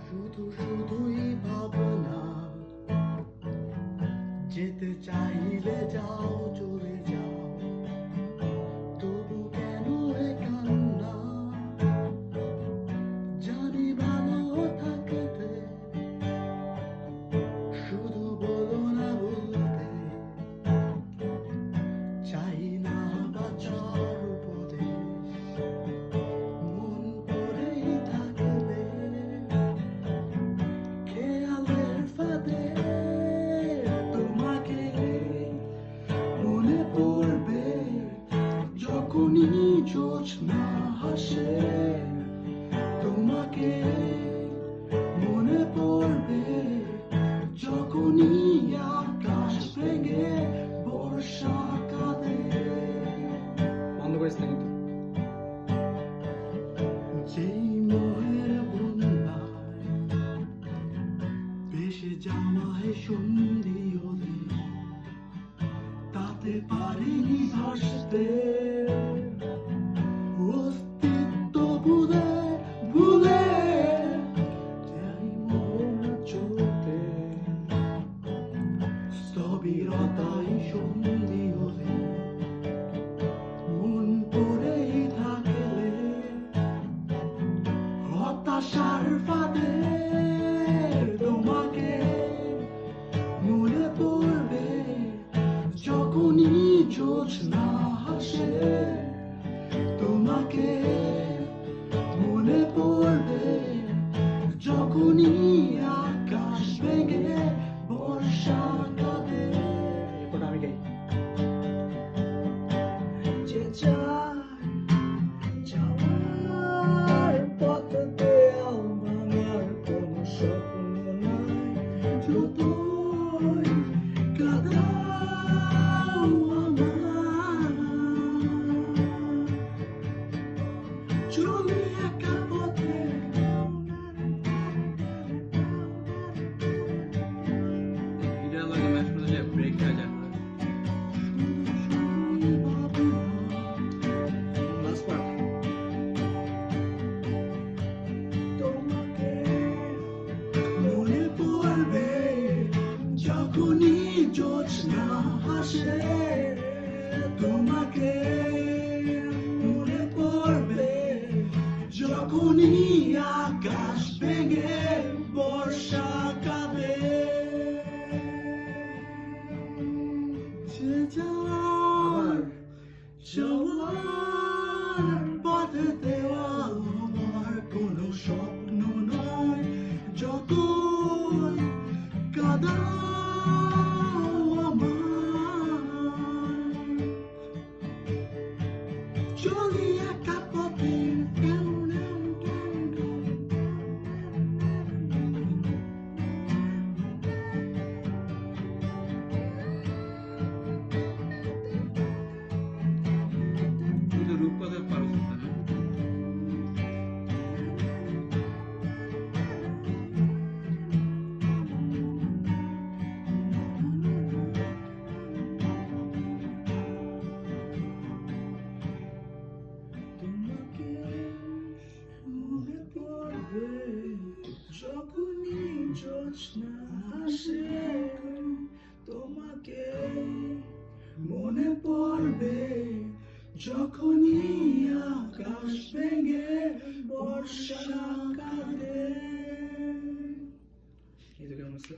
শুধু শুধুই ভাবনা, যেতে চাইলে যাও, চলে যাও, তবু কেন এ কান্না? জানি ভালো থাকতে, শুধু বলো না বলতে, চাই না বাঁচার উপদেশ, মন পড়েই থাকবে খেয়ালের ফাঁদে। তোমাকে মনে পড়বে যখনই জোছনা হাসে, তোমাকে মনে পড়বে যখনই আকাশ ভেঙে বর্ষা কাঁদে। বন্ধ করিস না কিন্তু। যেই মোহের বন্যায় ভেসে যাওয়ায় সন্ধি হলে, তাতে পারিনি ভাসতে, অস্তিত্ব ভুলে ভুলে যাই মন চলতে, স্থবিরতায় সন্ধি হলে, মন পড়েই থাকলে হতাশার ফাঁদে। তোমাকে মনে পড়বে যখনই জোছনা হাসে, তোমাকে মনে পড়বে যখনই আকাশ ভেঙে বর্ষা কাঁদে। এরপর আমি গাই। যে যায় যাওয়ার পথ দেয়াল ভাঙার কোনো স্বপ্ন নাই, যতই কাঁদাও আমায়, চলি একা পথে। এটা লাগে ম্যাচ করতে যায় ব্রেক হয়ে যায়। Last part. তোমাকে মনে পড়বে যখনই জোছনা হাসে, তোমাকে মনে পড়বে যখনই আকাশ ভেঙে বর্ষা কাঁদে। যে যাওয়ার যাওয়ার পথে দেওয়াল আমার কোনো স্বপ্ন নয়, যতই কাঁদাও আমায়, চলি একা পথে। তুই তো রূপকথা পারছিস না। তোমাকে মনে পড়বে যখনই জোছনা হাসে, তোমাকে মনে পড়বে যখনই আকাশ ভেঙে বর্ষা কাঁদে। এই তো কেমন আছে?